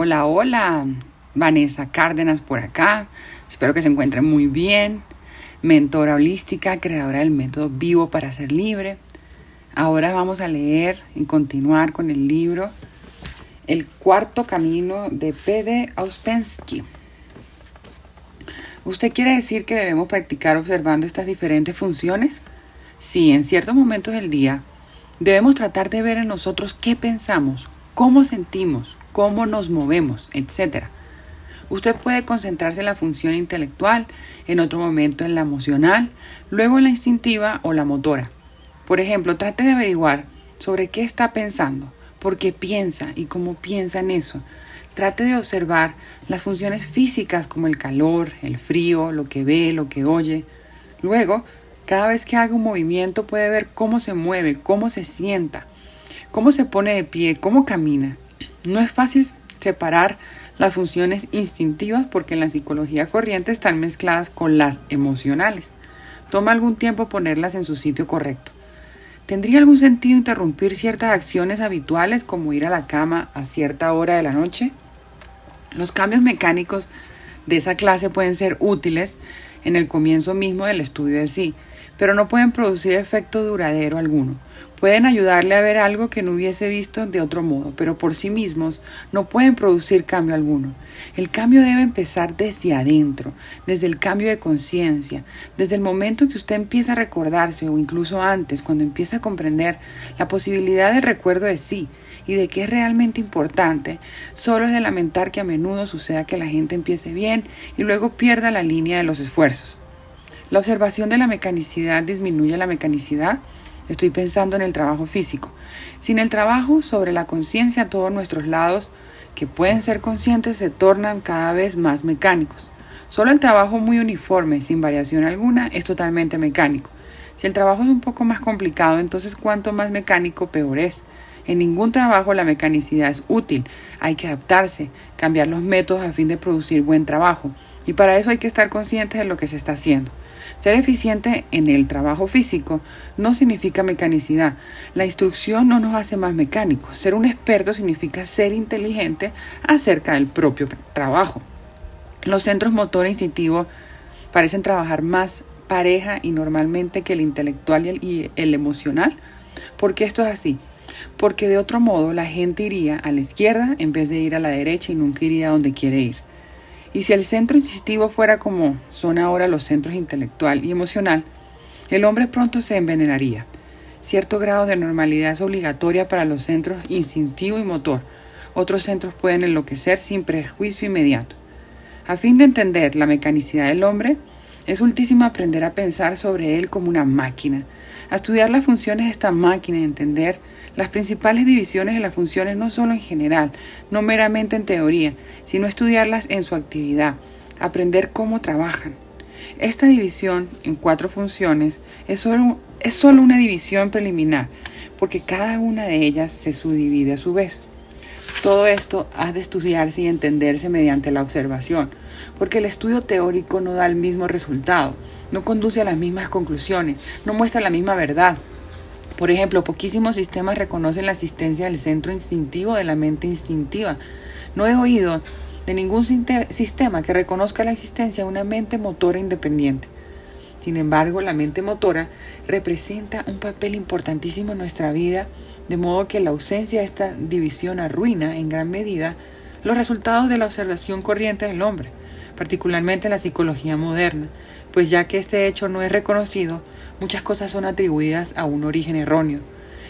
Hola, hola, Vanessa Cárdenas por acá. Espero que se encuentren muy bien. Mentora holística, creadora del método Vivo para Ser Libre. Ahora vamos a leer y continuar con el libro El cuarto camino de P.D. Ouspensky. ¿Usted quiere decir que debemos practicar observando estas diferentes funciones? Sí, en ciertos momentos del día debemos tratar de ver en nosotros qué pensamos, cómo sentimos, cómo nos movemos, etc. Usted puede concentrarse en la función intelectual, en otro momento en la emocional, luego en la instintiva o la motora. Por ejemplo, trate de averiguar sobre qué está pensando, por qué piensa y cómo piensa en eso. Trate de observar las funciones físicas como el calor, el frío, lo que ve, lo que oye. Luego, cada vez que haga un movimiento puede ver cómo se mueve, cómo se sienta, cómo se pone de pie, cómo camina. No es fácil separar las funciones instintivas porque en la psicología corriente están mezcladas con las emocionales. Toma algún tiempo ponerlas en su sitio correcto. ¿Tendría algún sentido interrumpir ciertas acciones habituales como ir a la cama a cierta hora de la noche? Los cambios mecánicos de esa clase pueden ser útiles en el comienzo mismo del estudio de sí, pero no pueden producir efecto duradero alguno. Pueden ayudarle a ver algo que no hubiese visto de otro modo, pero por sí mismos no pueden producir cambio alguno. El cambio debe empezar desde adentro, desde el cambio de conciencia, desde el momento que usted empieza a recordarse o incluso antes, cuando empieza a comprender la posibilidad del recuerdo de sí y de que es realmente importante. Solo es de lamentar que a menudo suceda que la gente empiece bien y luego pierda la línea de los esfuerzos. La observación de la mecanicidad disminuye la mecanicidad. Estoy pensando en el trabajo físico. Sin el trabajo sobre la conciencia, todos nuestros lados que pueden ser conscientes se tornan cada vez más mecánicos. Solo el trabajo muy uniforme, sin variación alguna, es totalmente mecánico. Si el trabajo es un poco más complicado, entonces cuanto más mecánico, peor es. En ningún trabajo la mecanicidad es útil. Hay que adaptarse, cambiar los métodos a fin de producir buen trabajo. Y para eso hay que estar conscientes de lo que se está haciendo. Ser eficiente en el trabajo físico no significa mecanicidad. La instrucción no nos hace más mecánicos. Ser un experto significa ser inteligente acerca del propio trabajo. Los centros motor e instintivo parecen trabajar más pareja y normalmente que el intelectual y el emocional. ¿Por qué esto es así? Porque de otro modo la gente iría a la izquierda en vez de ir a la derecha y nunca iría a donde quiere ir. Y si el centro instintivo fuera como son ahora los centros intelectual y emocional, el hombre pronto se envenenaría. Cierto grado de normalidad es obligatoria para los centros instintivo y motor. Otros centros pueden enloquecer sin prejuicio inmediato. A fin de entender la mecanicidad del hombre, es ultísimo aprender a pensar sobre él como una máquina, a estudiar las funciones de esta máquina y entender las principales divisiones de las funciones no solo en general, no meramente en teoría, sino estudiarlas en su actividad, aprender cómo trabajan. Esta división en 4 funciones es solo una división preliminar, porque cada una de ellas se subdivide a su vez. Todo esto ha de estudiarse y entenderse mediante la observación, porque el estudio teórico no da el mismo resultado, no conduce a las mismas conclusiones, no muestra la misma verdad. Por ejemplo, poquísimos sistemas reconocen la existencia del centro instintivo de la mente instintiva. No he oído de ningún sistema que reconozca la existencia de una mente motora independiente. Sin embargo, la mente motora representa un papel importantísimo en nuestra vida, de modo que la ausencia de esta división arruina en gran medida los resultados de la observación corriente del hombre, particularmente en la psicología moderna, pues ya que este hecho no es reconocido, muchas cosas son atribuidas a un origen erróneo.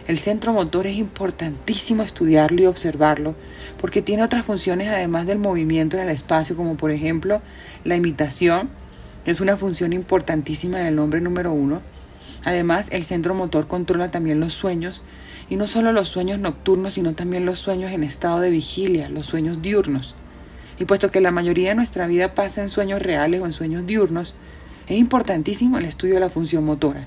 El centro motor es importantísimo estudiarlo y observarlo, porque tiene otras funciones además del movimiento en el espacio, como por ejemplo la imitación, que es una función importantísima del hombre número 1. Además, el centro motor controla también los sueños, y no solo los sueños nocturnos, sino también los sueños en estado de vigilia, los sueños diurnos. Y puesto que la mayoría de nuestra vida pasa en sueños reales o en sueños diurnos, es importantísimo el estudio de la función motora.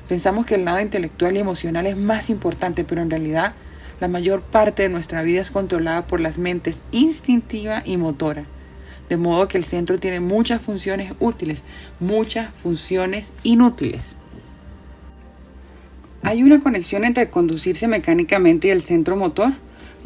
Pensamos que el lado intelectual y emocional es más importante, pero en realidad la mayor parte de nuestra vida es controlada por las mentes instintiva y motora. De modo que el centro tiene muchas funciones útiles, muchas funciones inútiles. Hay una conexión entre conducirse mecánicamente y el centro motor.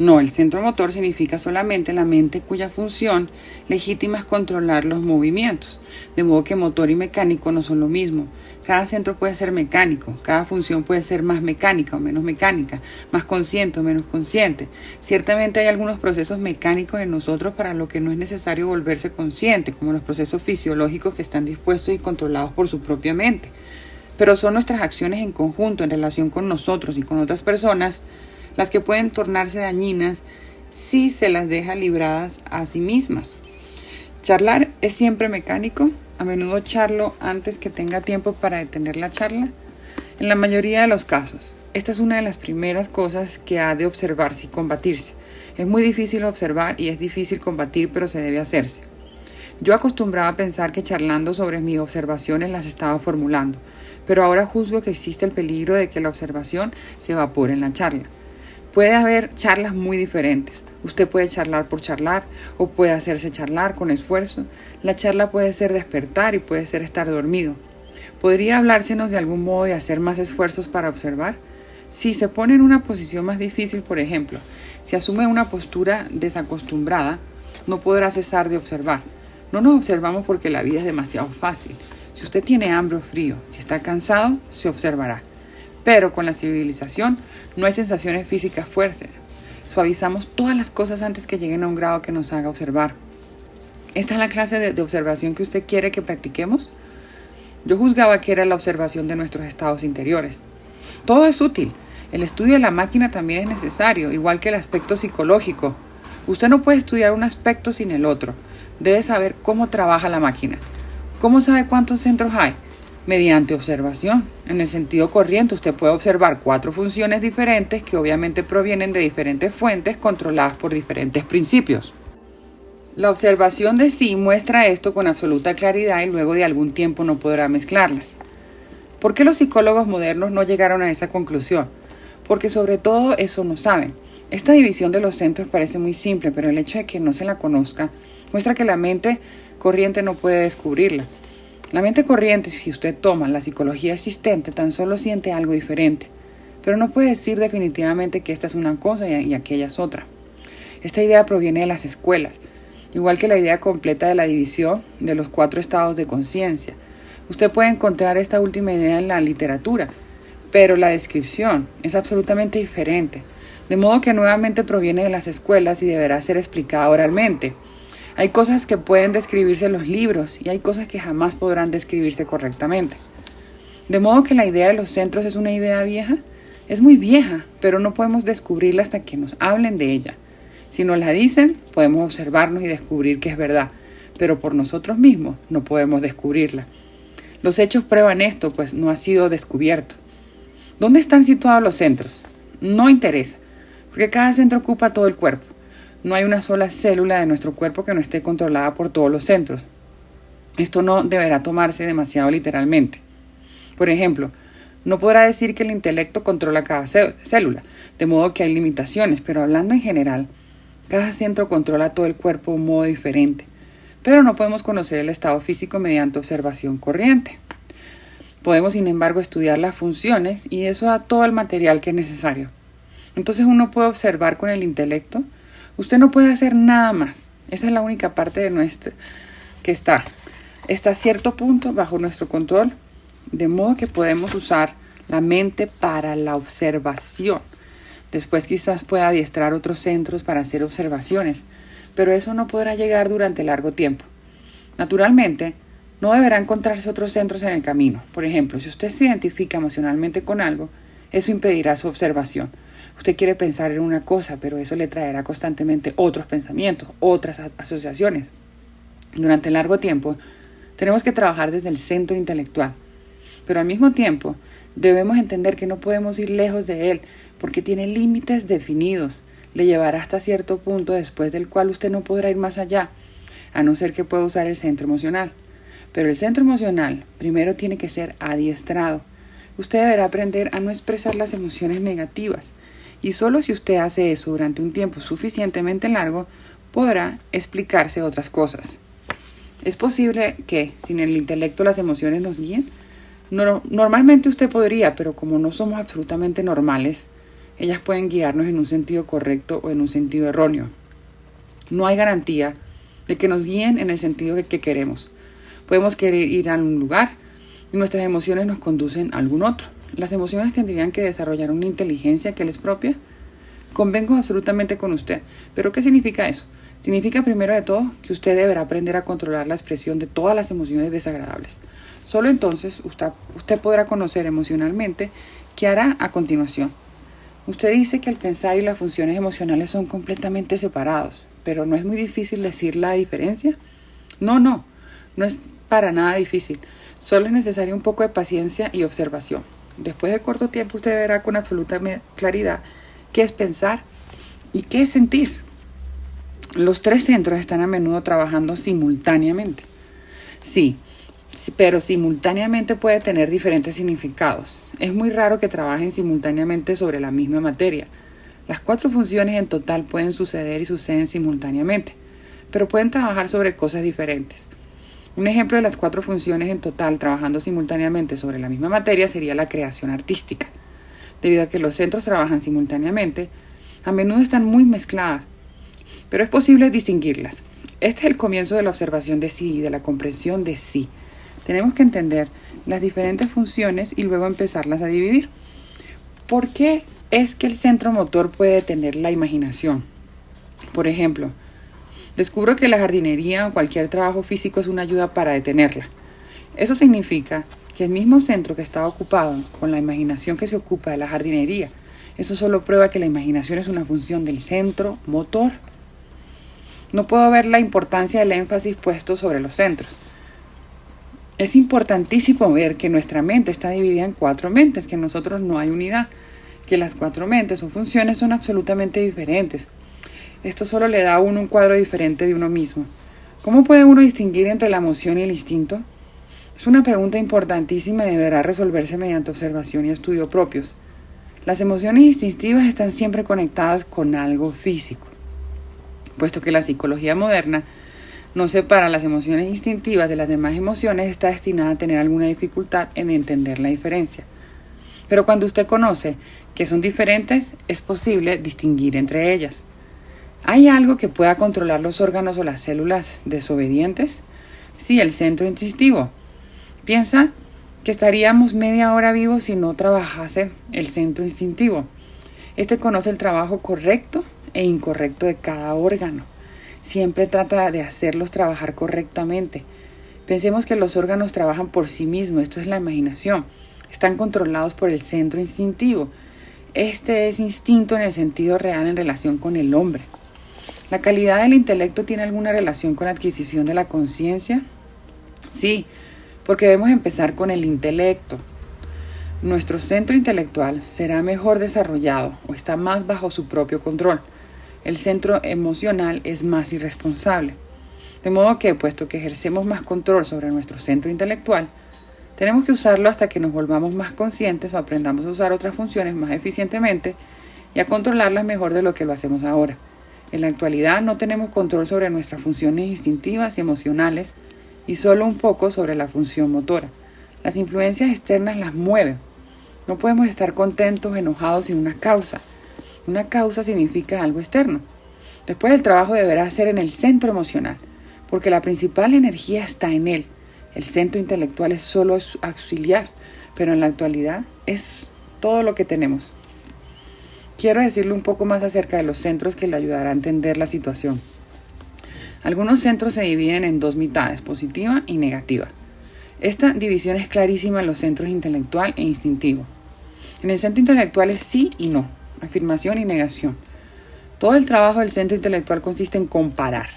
No, el centro motor significa solamente la mente cuya función legítima es controlar los movimientos, de modo que motor y mecánico no son lo mismo. Cada centro puede ser mecánico, cada función puede ser más mecánica o menos mecánica, más consciente o menos consciente. Ciertamente hay algunos procesos mecánicos en nosotros para lo que no es necesario volverse consciente, como los procesos fisiológicos que están dispuestos y controlados por su propia mente. Pero son nuestras acciones en conjunto, en relación con nosotros y con otras personas, las que pueden tornarse dañinas si se las deja libradas a sí mismas. ¿Charlar es siempre mecánico? ¿A menudo charlo antes que tenga tiempo para detener la charla? En la mayoría de los casos, esta es una de las primeras cosas que ha de observarse y combatirse. Es muy difícil observar y es difícil combatir, pero se debe hacerse. Yo acostumbraba a pensar que charlando sobre mis observaciones las estaba formulando, pero ahora juzgo que existe el peligro de que la observación se evapore en la charla. Puede haber charlas muy diferentes. Usted puede charlar por charlar o puede hacerse charlar con esfuerzo. La charla puede ser despertar y puede ser estar dormido. ¿Podría hablársenos de algún modo de hacer más esfuerzos para observar? Si se pone en una posición más difícil, por ejemplo, si asume una postura desacostumbrada, no podrá cesar de observar. No nos observamos porque la vida es demasiado fácil. Si usted tiene hambre o frío, si está cansado, se observará. Pero con la civilización no hay sensaciones físicas fuertes. Suavizamos todas las cosas antes que lleguen a un grado que nos haga observar. ¿Esta es la clase de observación que usted quiere que practiquemos? Yo juzgaba que era la observación de nuestros estados interiores. Todo es útil. El estudio de la máquina también es necesario, igual que el aspecto psicológico. Usted no puede estudiar un aspecto sin el otro. Debe saber cómo trabaja la máquina. ¿Cómo sabe cuántos centros hay? Mediante observación. En el sentido corriente, usted puede observar 4 funciones diferentes que obviamente provienen de diferentes fuentes controladas por diferentes principios. La observación de sí muestra esto con absoluta claridad y luego de algún tiempo no podrá mezclarlas. ¿Por qué los psicólogos modernos no llegaron a esa conclusión? Porque sobre todo eso no saben. Esta división de los centros parece muy simple, pero el hecho de que no se la conozca muestra que la mente corriente no puede descubrirla. La mente corriente, si usted toma la psicología existente, tan solo siente algo diferente, pero no puede decir definitivamente que esta es una cosa y aquella es otra. Esta idea proviene de las escuelas, igual que la idea completa de la división de los 4 estados de conciencia. Usted puede encontrar esta última idea en la literatura, pero la descripción es absolutamente diferente, de modo que nuevamente proviene de las escuelas y deberá ser explicada oralmente. Hay cosas que pueden describirse en los libros y hay cosas que jamás podrán describirse correctamente. De modo que la idea de los centros es una idea vieja. Es muy vieja, pero no podemos descubrirla hasta que nos hablen de ella. Si nos la dicen, podemos observarnos y descubrir que es verdad, pero por nosotros mismos no podemos descubrirla. Los hechos prueban esto, pues no ha sido descubierto. ¿Dónde están situados los centros? No interesa, porque cada centro ocupa todo el cuerpo. No hay una sola célula de nuestro cuerpo que no esté controlada por todos los centros. Esto no deberá tomarse demasiado literalmente. Por ejemplo, no podrá decir que el intelecto controla cada célula, de modo que hay limitaciones, pero hablando en general, cada centro controla todo el cuerpo de un modo diferente. Pero no podemos conocer el estado físico mediante observación corriente. Podemos, sin embargo, estudiar las funciones y eso da todo el material que es necesario. Entonces uno puede observar con el intelecto. Usted no puede hacer nada más. Esa es la única parte de nuestra que está a cierto punto bajo nuestro control, de modo que podemos usar la mente para la observación. Después quizás pueda adiestrar otros centros para hacer observaciones, pero eso no podrá llegar durante largo tiempo. Naturalmente, no deberá encontrarse otros centros en el camino. Por ejemplo, si usted se identifica emocionalmente con algo, eso impedirá su observación. Usted quiere pensar en una cosa, pero eso le traerá constantemente otros pensamientos, otras asociaciones. Durante largo tiempo, tenemos que trabajar desde el centro intelectual, pero al mismo tiempo debemos entender que no podemos ir lejos de él, porque tiene límites definidos. Le llevará hasta cierto punto después del cual usted no podrá ir más allá, a no ser que pueda usar el centro emocional. Pero el centro emocional primero tiene que ser adiestrado. Usted deberá aprender a no expresar las emociones negativas. Y solo si usted hace eso durante un tiempo suficientemente largo, podrá explicarse otras cosas. ¿Es posible que sin el intelecto las emociones nos guíen? Normalmente usted podría, pero como no somos absolutamente normales, ellas pueden guiarnos en un sentido correcto o en un sentido erróneo. No hay garantía de que nos guíen en el sentido que queremos. Podemos querer ir a un lugar y nuestras emociones nos conducen a algún otro. Las emociones tendrían que desarrollar una inteligencia que les propia. Convengo absolutamente con usted. ¿Pero qué significa eso? Significa primero de todo que usted deberá aprender a controlar la expresión de todas las emociones desagradables. Solo entonces usted podrá conocer emocionalmente qué hará a continuación. Usted dice que el pensar y las funciones emocionales son completamente separados, pero ¿no es muy difícil decir la diferencia? No es para nada difícil. Solo es necesario un poco de paciencia y observación. Después de corto tiempo usted verá con absoluta claridad qué es pensar y qué es sentir. Los tres centros están a menudo trabajando simultáneamente. Sí, pero simultáneamente puede tener diferentes significados. Es muy raro que trabajen simultáneamente sobre la misma materia. Las 4 funciones en total pueden suceder y suceden simultáneamente, pero pueden trabajar sobre cosas diferentes. Un ejemplo de las 4 funciones en total trabajando simultáneamente sobre la misma materia sería la creación artística. Debido a que los centros trabajan simultáneamente, a menudo están muy mezcladas, pero es posible distinguirlas. Este es el comienzo de la observación de sí y de la comprensión de sí. Tenemos que entender las diferentes funciones y luego empezarlas a dividir. ¿Por qué es que el centro motor puede detener la imaginación? Por ejemplo, descubro que la jardinería o cualquier trabajo físico es una ayuda para detenerla. Eso significa que el mismo centro que estaba ocupado con la imaginación que se ocupa de la jardinería, eso solo prueba que la imaginación es una función del centro motor. No puedo ver la importancia del énfasis puesto sobre los centros. Es importantísimo ver que nuestra mente está dividida en 4 mentes, que en nosotros no hay unidad, que las 4 mentes o funciones son absolutamente diferentes. Esto solo le da a uno un cuadro diferente de uno mismo. ¿Cómo puede uno distinguir entre la emoción y el instinto? Es una pregunta importantísima y deberá resolverse mediante observación y estudio propios. Las emociones instintivas están siempre conectadas con algo físico, puesto que la psicología moderna no separa las emociones instintivas de las demás emociones, está destinada a tener alguna dificultad en entender la diferencia. Pero cuando usted conoce que son diferentes, es posible distinguir entre ellas. ¿Hay algo que pueda controlar los órganos o las células desobedientes? Sí, el centro instintivo. Piensa que estaríamos media hora vivos si no trabajase el centro instintivo. Este conoce el trabajo correcto e incorrecto de cada órgano. Siempre trata de hacerlos trabajar correctamente. Pensemos que los órganos trabajan por sí mismos, esto es la imaginación. Están controlados por el centro instintivo. Este es instinto en el sentido real en relación con el hombre. ¿La calidad del intelecto tiene alguna relación con la adquisición de la conciencia? Sí, porque debemos empezar con el intelecto. Nuestro centro intelectual será mejor desarrollado o está más bajo su propio control. El centro emocional es más irresponsable. De modo que, puesto que ejercemos más control sobre nuestro centro intelectual, tenemos que usarlo hasta que nos volvamos más conscientes o aprendamos a usar otras funciones más eficientemente y a controlarlas mejor de lo que lo hacemos ahora. En la actualidad no tenemos control sobre nuestras funciones instintivas y emocionales y solo un poco sobre la función motora. Las influencias externas las mueven. No podemos estar contentos o enojados sin una causa. Una causa significa algo externo. Después el trabajo deberá ser en el centro emocional, porque la principal energía está en él. El centro intelectual es solo auxiliar, pero en la actualidad es todo lo que tenemos. Quiero decirle un poco más acerca de los centros que le ayudará a entender la situación. Algunos centros se dividen en 2 mitades, positiva y negativa. Esta división es clarísima en los centros intelectual e instintivo. En el centro intelectual es sí y no, afirmación y negación. Todo el trabajo del centro intelectual consiste en comparar.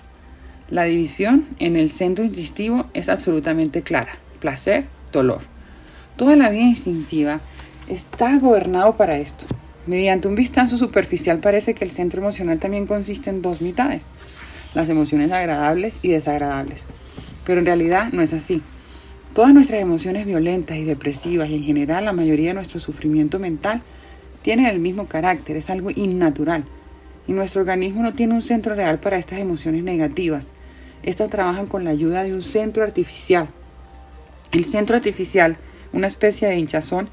La división en el centro instintivo es absolutamente clara. Placer, dolor. Toda la vida instintiva está gobernado para esto. Mediante un vistazo superficial parece que el centro emocional también consiste en 2 mitades. Las emociones agradables y desagradables. Pero en realidad no es así. Todas nuestras emociones violentas y depresivas y en general la mayoría de nuestro sufrimiento mental tienen el mismo carácter, es algo innatural. Y nuestro organismo no tiene un centro real para estas emociones negativas. Estas trabajan con la ayuda de un centro artificial. El centro artificial, una especie de hinchazón,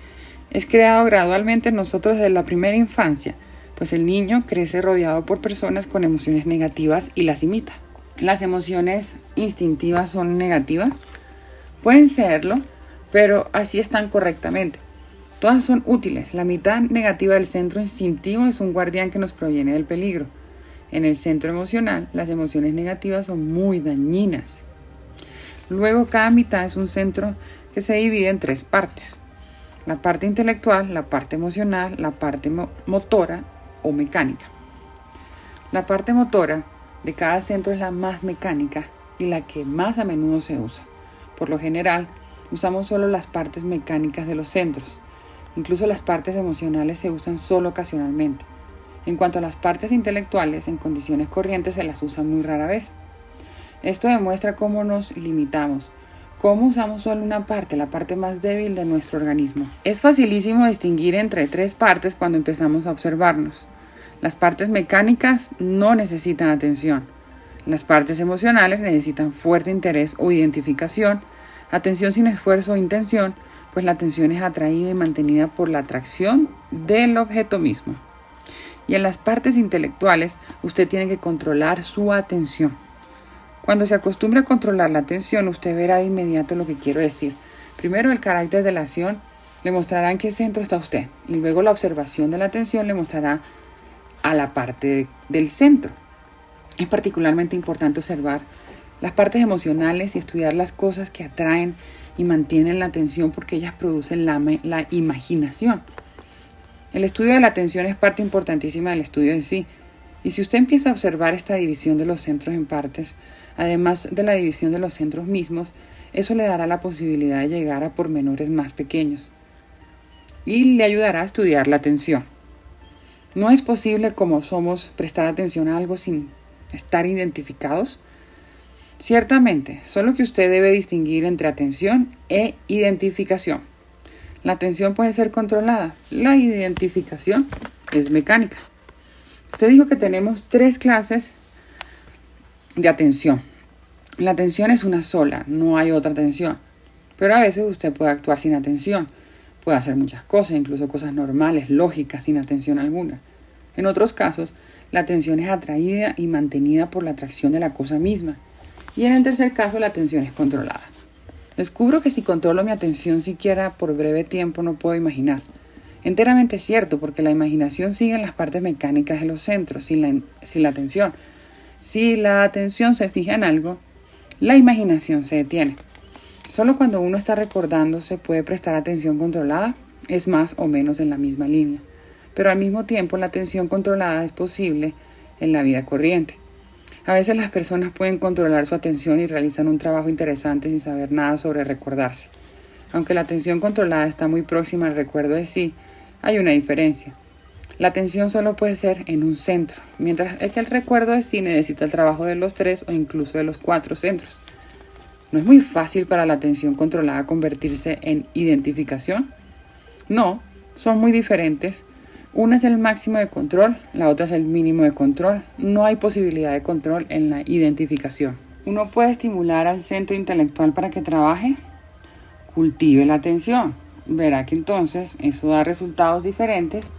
es creado gradualmente en nosotros desde la primera infancia, pues el niño crece rodeado por personas con emociones negativas y las imita. ¿Las emociones instintivas son negativas? Pueden serlo, pero así están correctamente. Todas son útiles. La mitad negativa del centro instintivo es un guardián que nos proviene del peligro. En el centro emocional, las emociones negativas son muy dañinas. Luego, cada mitad es un centro que se divide en 3 partes. La parte intelectual, la parte emocional, la parte motora o mecánica. La parte motora de cada centro es la más mecánica y la que más a menudo se usa. Por lo general, usamos solo las partes mecánicas de los centros. Incluso las partes emocionales se usan solo ocasionalmente. En cuanto a las partes intelectuales, en condiciones corrientes se las usa muy rara vez. Esto demuestra cómo nos limitamos, cómo usamos solo una parte, la parte más débil de nuestro organismo. Es facilísimo distinguir entre 3 partes cuando empezamos a observarnos. Las partes mecánicas no necesitan atención. Las partes emocionales necesitan fuerte interés o identificación, atención sin esfuerzo o intención, pues la atención es atraída y mantenida por la atracción del objeto mismo. Y en las partes intelectuales, usted tiene que controlar su atención. Cuando se acostumbre a controlar la atención, usted verá de inmediato lo que quiero decir. Primero, el carácter de la acción le mostrará en qué centro está usted, y luego la observación de la atención le mostrará a la parte del centro. Es particularmente importante observar las partes emocionales y estudiar las cosas que atraen y mantienen la atención porque ellas producen la imaginación. El estudio de la atención es parte importantísima del estudio en sí. Y si usted empieza a observar esta división de los centros en partes, además de la división de los centros mismos, eso le dará la posibilidad de llegar a pormenores más pequeños y le ayudará a estudiar la atención. No es posible como somos prestar atención a algo sin estar identificados. Ciertamente, solo que usted debe distinguir entre atención e identificación. La atención puede ser controlada, la identificación es mecánica. Usted dijo que tenemos 3 clases de atención. La atención es una sola, no hay otra atención. Pero a veces usted puede actuar sin atención. Puede hacer muchas cosas, incluso cosas normales, lógicas, sin atención alguna. En otros casos, la atención es atraída y mantenida por la atracción de la cosa misma. Y en el tercer caso, la atención es controlada. Descubro que si controlo mi atención siquiera por breve tiempo no puedo imaginar. Enteramente cierto, porque la imaginación sigue en las partes mecánicas de los centros, sin la atención. Si la atención se fija en algo, la imaginación se detiene. Solo cuando uno está recordando se puede prestar atención controlada, es más o menos en la misma línea. Pero al mismo tiempo la atención controlada es posible en la vida corriente. A veces las personas pueden controlar su atención y realizan un trabajo interesante sin saber nada sobre recordarse. Aunque la atención controlada está muy próxima al recuerdo de sí, hay una diferencia. La atención solo puede ser en un centro, mientras que el recuerdo de sí necesita el trabajo de los 3 o incluso de los 4 centros. ¿No es muy fácil para la atención controlada convertirse en identificación? No, son muy diferentes. Una es el máximo de control, la otra es el mínimo de control. No hay posibilidad de control en la identificación. ¿Uno puede estimular al centro intelectual para que trabaje? Cultive la atención. Verá que entonces eso da resultados diferentes.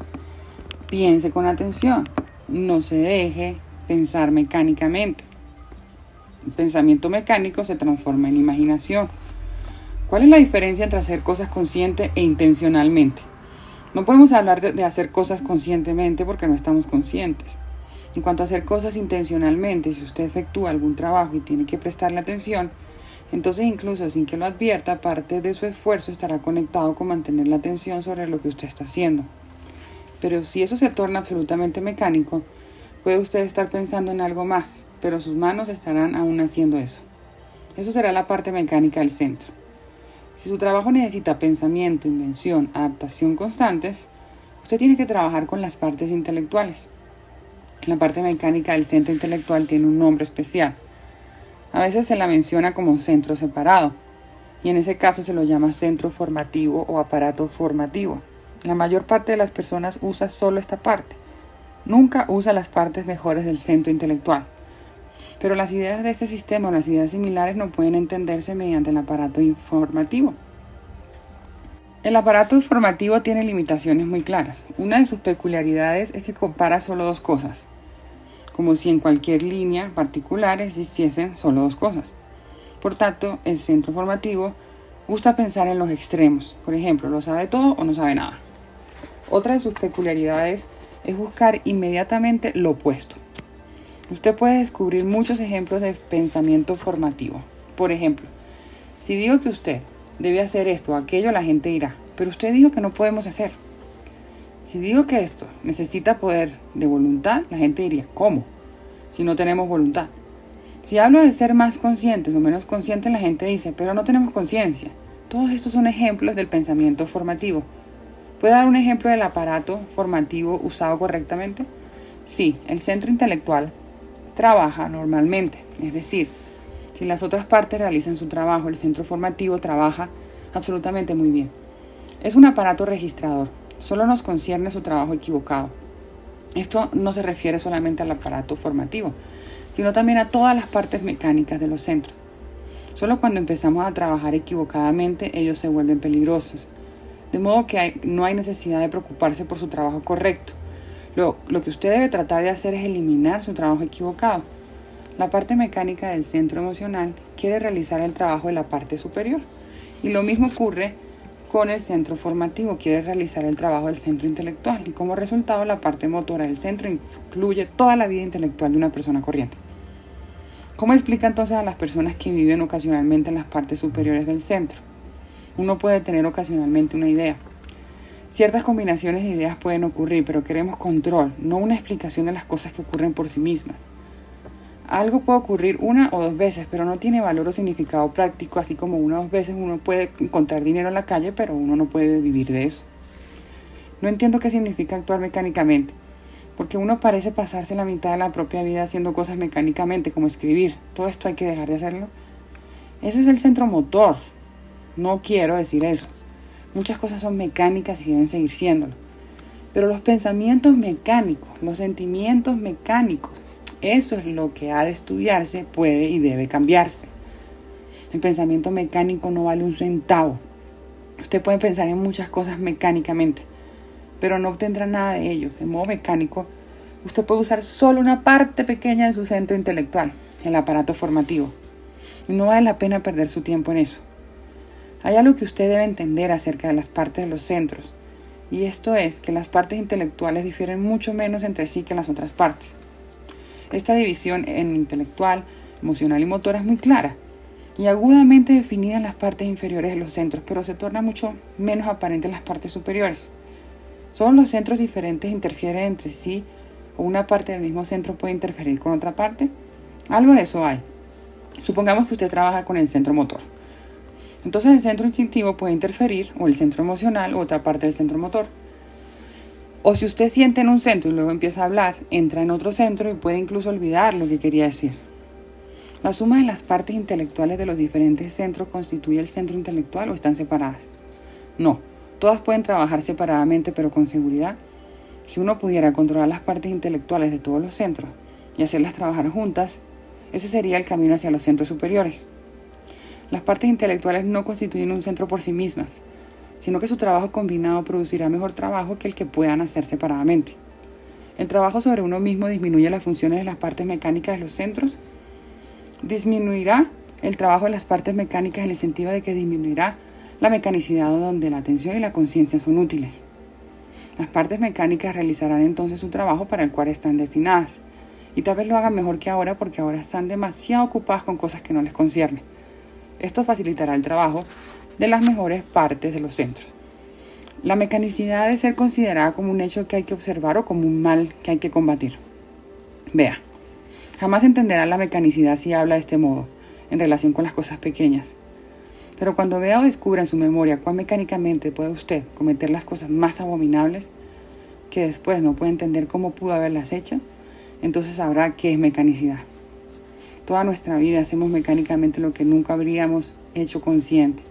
Piense con atención. No se deje pensar mecánicamente. El pensamiento mecánico se transforma en imaginación. ¿Cuál es la diferencia entre hacer cosas consciente e intencionalmente? No podemos hablar de hacer cosas conscientemente porque no estamos conscientes. En cuanto a hacer cosas intencionalmente, si usted efectúa algún trabajo y tiene que prestarle atención, entonces incluso sin que lo advierta, parte de su esfuerzo estará conectado con mantener la atención sobre lo que usted está haciendo. Pero si eso se torna absolutamente mecánico, puede usted estar pensando en algo más, pero sus manos estarán aún haciendo eso. Eso será la parte mecánica del centro. Si su trabajo necesita pensamiento, invención, adaptación constantes, usted tiene que trabajar con las partes intelectuales. La parte mecánica del centro intelectual tiene un nombre especial. A veces se la menciona como centro separado, y en ese caso se lo llama centro formativo o aparato formativo. La mayor parte de las personas usa solo esta parte. Nunca usa las partes mejores del centro intelectual. Pero las ideas de este sistema o las ideas similares no pueden entenderse mediante el aparato informativo. El aparato formativo tiene limitaciones muy claras. Una de sus peculiaridades es que compara solo dos cosas, como si en cualquier línea particular existiesen solo dos cosas. Por tanto, el centro formativo gusta pensar en los extremos, por ejemplo, lo sabe todo o no sabe nada. Otra de sus peculiaridades es buscar inmediatamente lo opuesto. Usted puede descubrir muchos ejemplos de pensamiento formativo. Por ejemplo, si digo que usted debe hacer esto o aquello, la gente dirá, pero usted dijo que no podemos hacer. Si digo que esto necesita poder de voluntad, la gente diría, ¿cómo? Si no tenemos voluntad. Si hablo de ser más conscientes o menos conscientes, la gente dice, pero no tenemos conciencia. Todos estos son ejemplos del pensamiento formativo. ¿Puede dar un ejemplo del aparato formativo usado correctamente? Sí, el centro intelectual trabaja normalmente, es decir, si las otras partes realizan su trabajo, el centro formativo trabaja absolutamente muy bien. Es un aparato registrador, solo nos concierne su trabajo equivocado. Esto no se refiere solamente al aparato formativo, sino también a todas las partes mecánicas de los centros. Solo cuando empezamos a trabajar equivocadamente, ellos se vuelven peligrosos. De modo que no hay necesidad de preocuparse por su trabajo correcto. Lo que usted debe tratar de hacer es eliminar su trabajo equivocado. La parte mecánica del centro emocional quiere realizar el trabajo de la parte superior. Y lo mismo ocurre con el centro formativo, quiere realizar el trabajo del centro intelectual. Y como resultado, la parte motora del centro incluye toda la vida intelectual de una persona corriente. ¿Cómo explica entonces a las personas que viven ocasionalmente en las partes superiores del centro? Uno puede tener ocasionalmente una idea. Ciertas combinaciones de ideas pueden ocurrir, pero queremos control, no una explicación de las cosas que ocurren por sí mismas. Algo puede ocurrir una o dos veces, pero no tiene valor o significado práctico, así como una o dos veces uno puede encontrar dinero en la calle, pero uno no puede vivir de eso. No entiendo qué significa actuar mecánicamente, porque uno parece pasarse la mitad de la propia vida haciendo cosas mecánicamente, como escribir. Todo esto hay que dejar de hacerlo. Ese es el centro motor. No quiero decir eso. Muchas cosas son mecánicas y deben seguir siéndolo. Pero los pensamientos mecánicos, los sentimientos mecánicos, eso es lo que ha de estudiarse, puede y debe cambiarse. El pensamiento mecánico no vale un centavo. Usted puede pensar en muchas cosas mecánicamente, pero no obtendrá nada de ello. De modo mecánico, usted puede usar solo una parte pequeña de su centro intelectual, el aparato formativo. Y no vale la pena perder su tiempo en eso. Hay algo que usted debe entender acerca de las partes de los centros, y esto es que las partes intelectuales difieren mucho menos entre sí que las otras partes. Esta división en intelectual, emocional y motora es muy clara y agudamente definida en las partes inferiores de los centros, pero se torna mucho menos aparente en las partes superiores. Solo los centros diferentes interfieren entre sí, o una parte del mismo centro puede interferir con otra parte. Algo de eso hay. Supongamos que usted trabaja con el centro motor. Entonces el centro instintivo puede interferir, o el centro emocional, o otra parte del centro motor. O si usted siente en un centro y luego empieza a hablar, entra en otro centro y puede incluso olvidar lo que quería decir. La suma de las partes intelectuales de los diferentes centros constituye el centro intelectual o están separadas. No, todas pueden trabajar separadamente, pero con seguridad. Si uno pudiera controlar las partes intelectuales de todos los centros y hacerlas trabajar juntas, ese sería el camino hacia los centros superiores. Las partes intelectuales no constituyen un centro por sí mismas, sino que su trabajo combinado producirá mejor trabajo que el que puedan hacer separadamente. El trabajo sobre uno mismo disminuye las funciones de las partes mecánicas de los centros. Disminuirá el trabajo de las partes mecánicas en el sentido de que disminuirá la mecanicidad donde la atención y la conciencia son útiles. Las partes mecánicas realizarán entonces su trabajo para el cual están destinadas, y tal vez lo hagan mejor que ahora porque ahora están demasiado ocupadas con cosas que no les conciernen. Esto facilitará el trabajo de las mejores partes de los centros. La mecanicidad debe ser considerada como un hecho que hay que observar o como un mal que hay que combatir. Vea, jamás entenderá la mecanicidad si habla de este modo, en relación con las cosas pequeñas. Pero cuando vea o descubra en su memoria cuán mecánicamente puede usted cometer las cosas más abominables, que después no puede entender cómo pudo haberlas hecho, entonces sabrá qué es mecanicidad. Toda nuestra vida hacemos mecánicamente lo que nunca habríamos hecho consciente.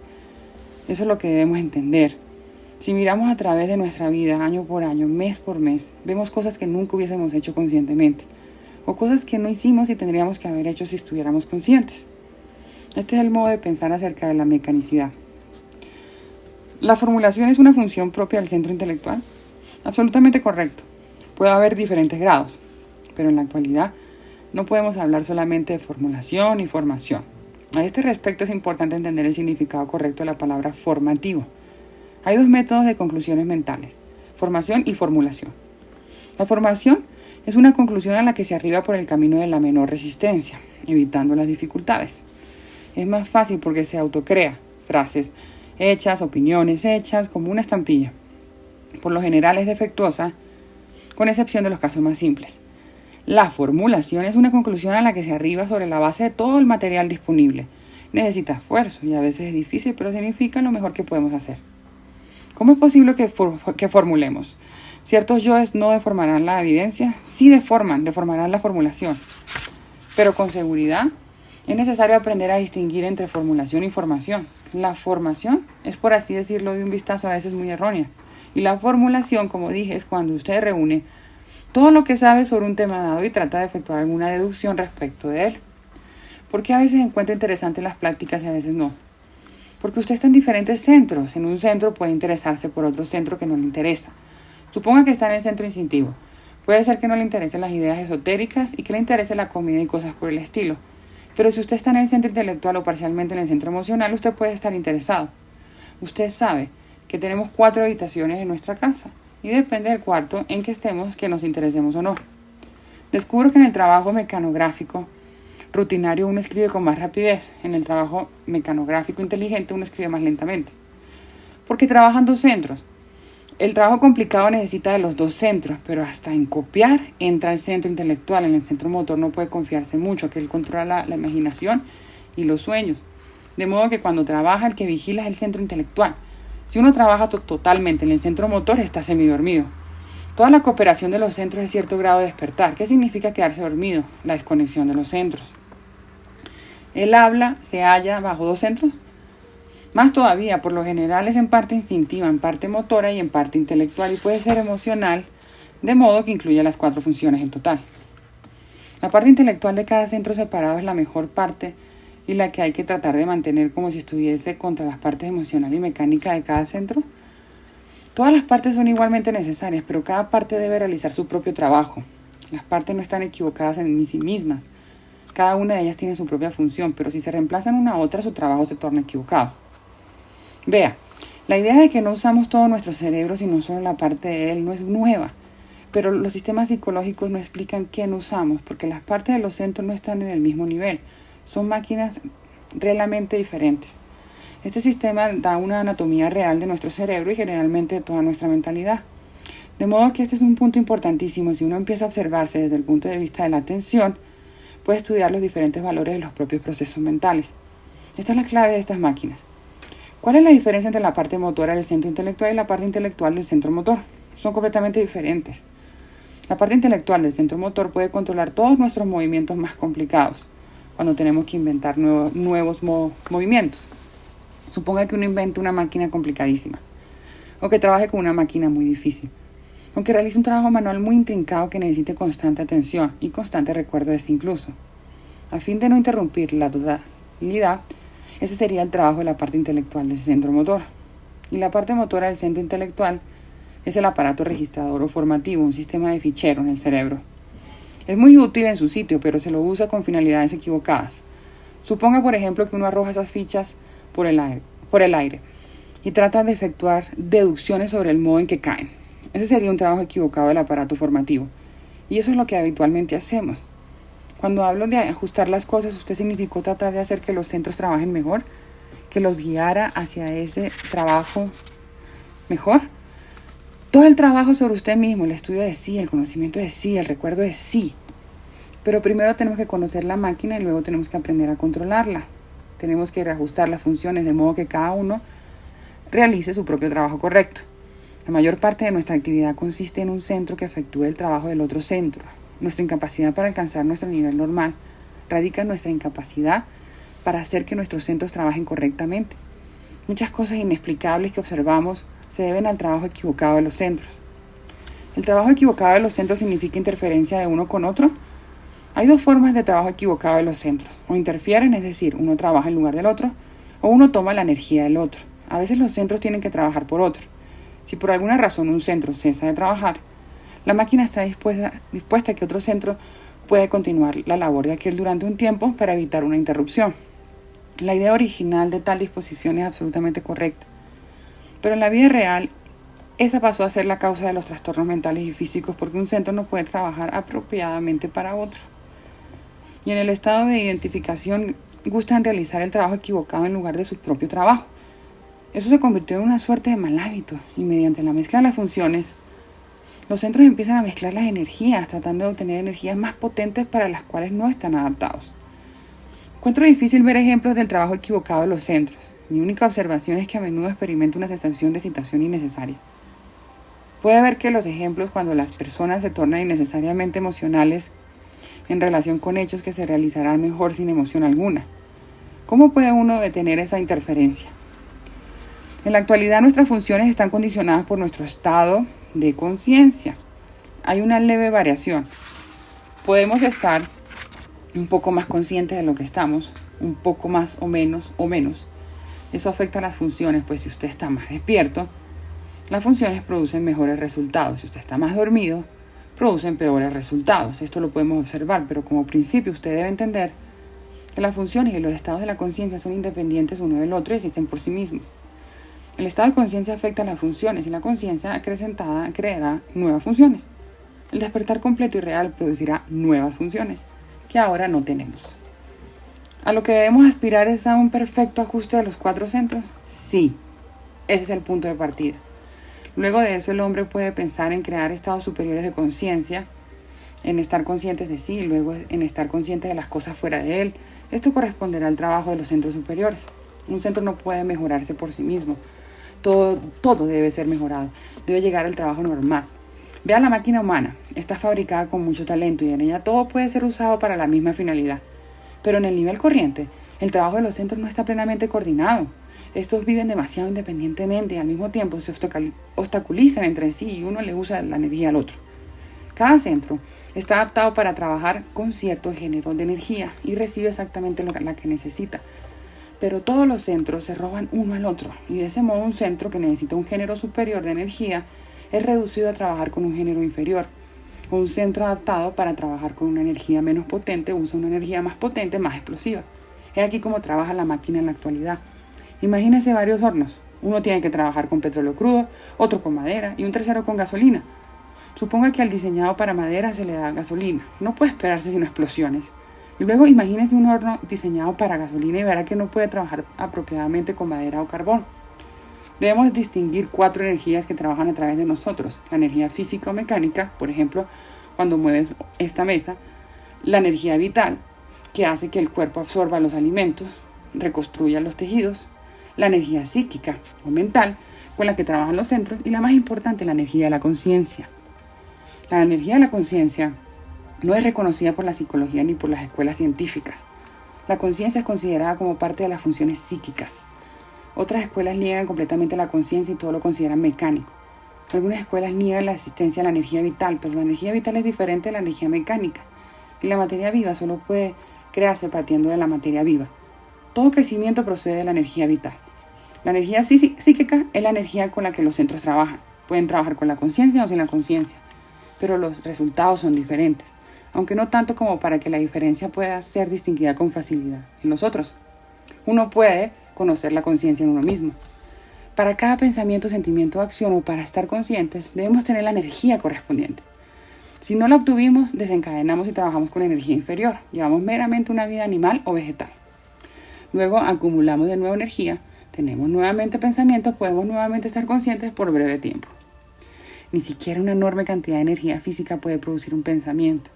Eso es lo que debemos entender. Si miramos a través de nuestra vida, año por año, mes por mes, vemos cosas que nunca hubiésemos hecho conscientemente, o cosas que no hicimos y tendríamos que haber hecho si estuviéramos conscientes. Este es el modo de pensar acerca de la mecanicidad. ¿La formulación es una función propia del centro intelectual? Absolutamente correcto. Puede haber diferentes grados, pero en la actualidad no podemos hablar solamente de formulación y formación. A este respecto es importante entender el significado correcto de la palabra formativo. Hay dos métodos de conclusiones mentales: formación y formulación. La formación es una conclusión a la que se arriba por el camino de la menor resistencia, evitando las dificultades. Es más fácil porque se autocrea frases hechas, opiniones hechas, como una estampilla. Por lo general es defectuosa, con excepción de los casos más simples. La formulación es una conclusión a la que se arriba sobre la base de todo el material disponible. Necesita esfuerzo y a veces es difícil, pero significa lo mejor que podemos hacer. ¿Cómo es posible que formulemos? Ciertos yoes no deformarán la evidencia, sí deformarán la formulación. Pero con seguridad es necesario aprender a distinguir entre formulación y formación. La formación es, por así decirlo, de un vistazo a veces muy errónea. Y la formulación, como dije, es cuando usted reúne todo lo que sabe sobre un tema dado y trata de efectuar alguna deducción respecto de él. ¿Por qué a veces encuentra interesantes las prácticas y a veces no? Porque usted está en diferentes centros. En un centro puede interesarse por otro centro que no le interesa. Suponga que está en el centro instintivo. Puede ser que no le interesen las ideas esotéricas y que le interese la comida y cosas por el estilo. Pero si usted está en el centro intelectual o parcialmente en el centro emocional, usted puede estar interesado. Usted sabe que tenemos 4 habitaciones en nuestra casa y depende del cuarto en que estemos que nos interesemos o no. Descubro que en el trabajo mecanográfico rutinario uno escribe con más rapidez. En el trabajo mecanográfico inteligente uno escribe más lentamente. Porque trabajan 2 centros. El trabajo complicado necesita de los 2 centros, pero hasta en copiar entra el centro intelectual. En el centro motor no puede confiarse mucho, que él controla la imaginación y los sueños. De modo que cuando trabaja, el que vigila es el centro intelectual. Si uno trabaja totalmente en el centro motor, está semidormido. Toda la cooperación de los centros es cierto grado de despertar. ¿Qué significa quedarse dormido? La desconexión de los centros. El habla se halla bajo 2 centros. Más todavía, por lo general es en parte instintiva, en parte motora y en parte intelectual, y puede ser emocional, de modo que incluye las 4 funciones en total. La parte intelectual de cada centro separado es la mejor parte y la que hay que tratar de mantener como si estuviese contra las partes emocional y mecánica de cada centro. Todas las partes son igualmente necesarias, pero cada parte debe realizar su propio trabajo. Las partes no están equivocadas en sí mismas. Cada una de ellas tiene su propia función, pero si se reemplazan una a otra, su trabajo se torna equivocado. Vea, la idea de que no usamos todo nuestro cerebro, sino solo la parte de él, no es nueva. Pero los sistemas psicológicos no explican qué no usamos, porque las partes de los centros no están en el mismo nivel. Son máquinas realmente diferentes. Este sistema da una anatomía real de nuestro cerebro y generalmente de toda nuestra mentalidad. De modo que este es un punto importantísimo. Si uno empieza a observarse desde el punto de vista de la atención, puede estudiar los diferentes valores de los propios procesos mentales. Esta es la clave de estas máquinas. ¿Cuál es la diferencia entre la parte motora del centro intelectual y la parte intelectual del centro motor? Son completamente diferentes. La parte intelectual del centro motor puede controlar todos nuestros movimientos más complicados, cuando tenemos que inventar nuevos movimientos. Suponga que uno invente una máquina complicadísima, o que trabaje con una máquina muy difícil, o que realice un trabajo manual muy intrincado que necesite constante atención y constante recuerdo de este incluso. A fin de no interrumpir la totalidad, ese sería el trabajo de la parte intelectual del centro motor. Y la parte motora del centro intelectual es el aparato registrador o formativo, un sistema de fichero en el cerebro. Es muy útil en su sitio, pero se lo usa con finalidades equivocadas. Suponga, por ejemplo, que uno arroja esas fichas por el aire y trata de efectuar deducciones sobre el modo en que caen. Ese sería un trabajo equivocado del aparato formativo. Y eso es lo que habitualmente hacemos. Cuando hablo de ajustar las cosas, ¿usted significó tratar de hacer que los centros trabajen mejor? ¿Que los guiara hacia ese trabajo mejor? Todo el trabajo sobre usted mismo, el estudio de sí, el conocimiento de sí, el recuerdo de sí. Pero primero tenemos que conocer la máquina y luego tenemos que aprender a controlarla. Tenemos que reajustar las funciones de modo que cada uno realice su propio trabajo correcto. La mayor parte de nuestra actividad consiste en un centro que efectúe el trabajo del otro centro. Nuestra incapacidad para alcanzar nuestro nivel normal radica en nuestra incapacidad para hacer que nuestros centros trabajen correctamente. Muchas cosas inexplicables que observamos se deben al trabajo equivocado de los centros. ¿El trabajo equivocado de los centros significa interferencia de uno con otro? Hay 2 formas de trabajo equivocado de los centros. O interfieren, es decir, uno trabaja en lugar del otro, o uno toma la energía del otro. A veces los centros tienen que trabajar por otro. Si por alguna razón un centro cesa de trabajar, la máquina está dispuesta a que otro centro puede continuar la labor de aquel durante un tiempo para evitar una interrupción. La idea original de tal disposición es absolutamente correcta, pero en la vida real, esa pasó a ser la causa de los trastornos mentales y físicos porque un centro no puede trabajar apropiadamente para otro. Y en el estado de identificación gustan realizar el trabajo equivocado en lugar de su propio trabajo. Eso se convirtió en una suerte de mal hábito y mediante la mezcla de las funciones, los centros empiezan a mezclar las energías, tratando de obtener energías más potentes para las cuales no están adaptados. Encuentro difícil ver ejemplos del trabajo equivocado de los centros. Mi única observación es que a menudo experimento una sensación de excitación innecesaria. Puede ver que los ejemplos cuando las personas se tornan innecesariamente emocionales en relación con hechos que se realizarán mejor sin emoción alguna. ¿Cómo puede uno detener esa interferencia? En la actualidad nuestras funciones están condicionadas por nuestro estado de conciencia. Hay una leve variación. Podemos estar un poco más conscientes de lo que estamos, un poco más o menos. Eso afecta a las funciones, pues si usted está más despierto, las funciones producen mejores resultados. Si usted está más dormido, producen peores resultados. Esto lo podemos observar, pero como principio usted debe entender que las funciones y los estados de la conciencia son independientes uno del otro y existen por sí mismos. El estado de conciencia afecta a las funciones y la conciencia acrecentada creará nuevas funciones. El despertar completo y real producirá nuevas funciones que ahora no tenemos. ¿A lo que debemos aspirar es a un perfecto ajuste de los 4 centros? Sí, ese es el punto de partida. Luego de eso el hombre puede pensar en crear estados superiores de conciencia, en estar conscientes de sí, luego en estar conscientes de las cosas fuera de él. Esto corresponderá al trabajo de los centros superiores. Un centro no puede mejorarse por sí mismo. Todo debe ser mejorado. Debe llegar al trabajo normal. Vea la máquina humana. Está fabricada con mucho talento y en ella todo puede ser usado para la misma finalidad. Pero en el nivel corriente, el trabajo de los centros no está plenamente coordinado. Estos viven demasiado independientemente y al mismo tiempo se obstaculizan entre sí y uno le usa la energía al otro. Cada centro está adaptado para trabajar con cierto género de energía y recibe exactamente la que necesita. Pero todos los centros se roban uno al otro y de ese modo un centro que necesita un género superior de energía es reducido a trabajar con un género inferior. Un centro adaptado para trabajar con una energía menos potente usa una energía más potente, más explosiva. Es aquí cómo trabaja la máquina en la actualidad. Imagínese varios hornos. Uno tiene que trabajar con petróleo crudo, otro con madera y un tercero con gasolina. Suponga que al diseñado para madera se le da gasolina. No puede esperarse sin explosiones. Y luego imagínese un horno diseñado para gasolina y verá que no puede trabajar apropiadamente con madera o carbón. Debemos distinguir 4 energías que trabajan a través de nosotros. La energía física o mecánica, por ejemplo, cuando mueves esta mesa. La energía vital, que hace que el cuerpo absorba los alimentos, reconstruya los tejidos. La energía psíquica o mental, con la que trabajan los centros. Y la más importante, la energía de la conciencia. La energía de la conciencia no es reconocida por la psicología ni por las escuelas científicas. La conciencia es considerada como parte de las funciones psíquicas. Otras escuelas niegan completamente la conciencia y todo lo consideran mecánico. Algunas escuelas niegan la existencia de la energía vital, pero la energía vital es diferente de la energía mecánica. Y la materia viva solo puede crearse partiendo de la materia viva. Todo crecimiento procede de la energía vital. La energía psíquica es la energía con la que los centros trabajan. Pueden trabajar con la conciencia o sin la conciencia, pero los resultados son diferentes, aunque no tanto como para que la diferencia pueda ser distinguida con facilidad en los otros. Uno puede conocer la conciencia en uno mismo. Para cada pensamiento, sentimiento o acción o para estar conscientes, debemos tener la energía correspondiente. Si no la obtuvimos, desencadenamos y trabajamos con energía inferior. Llevamos meramente una vida animal o vegetal. Luego acumulamos de nuevo energía, tenemos nuevamente pensamientos, podemos nuevamente estar conscientes por breve tiempo. Ni siquiera una enorme cantidad de energía física puede producir un pensamiento.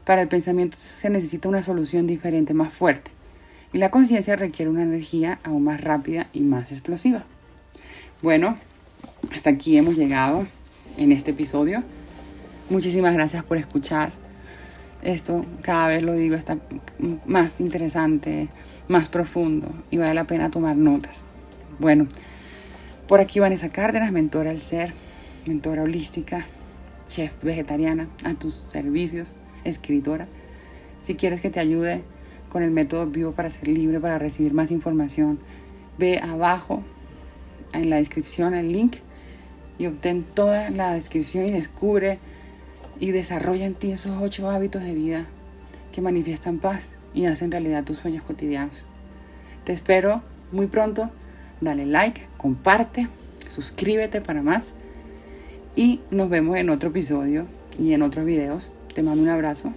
Para el pensamiento se necesita una solución diferente, más fuerte. Y la conciencia requiere una energía aún más rápida y más explosiva. Bueno, hasta aquí hemos llegado en este episodio. Muchísimas gracias por escuchar. Esto, cada vez lo digo, está más interesante, más profundo y vale la pena tomar notas. Bueno, por aquí Vanessa Cárdenas, mentora del ser, mentora holística, chef vegetariana, a tus servicios, escritora. Si quieres que te ayude con el método vivo para ser libre, para recibir más información, ve abajo en la descripción el link y obtén toda la descripción y descubre y desarrolla en ti esos 8 hábitos de vida que manifiestan paz y hacen realidad tus sueños cotidianos. Te espero muy pronto. Dale like, comparte, suscríbete para más y nos vemos en otro episodio y en otros videos. Te mando un abrazo.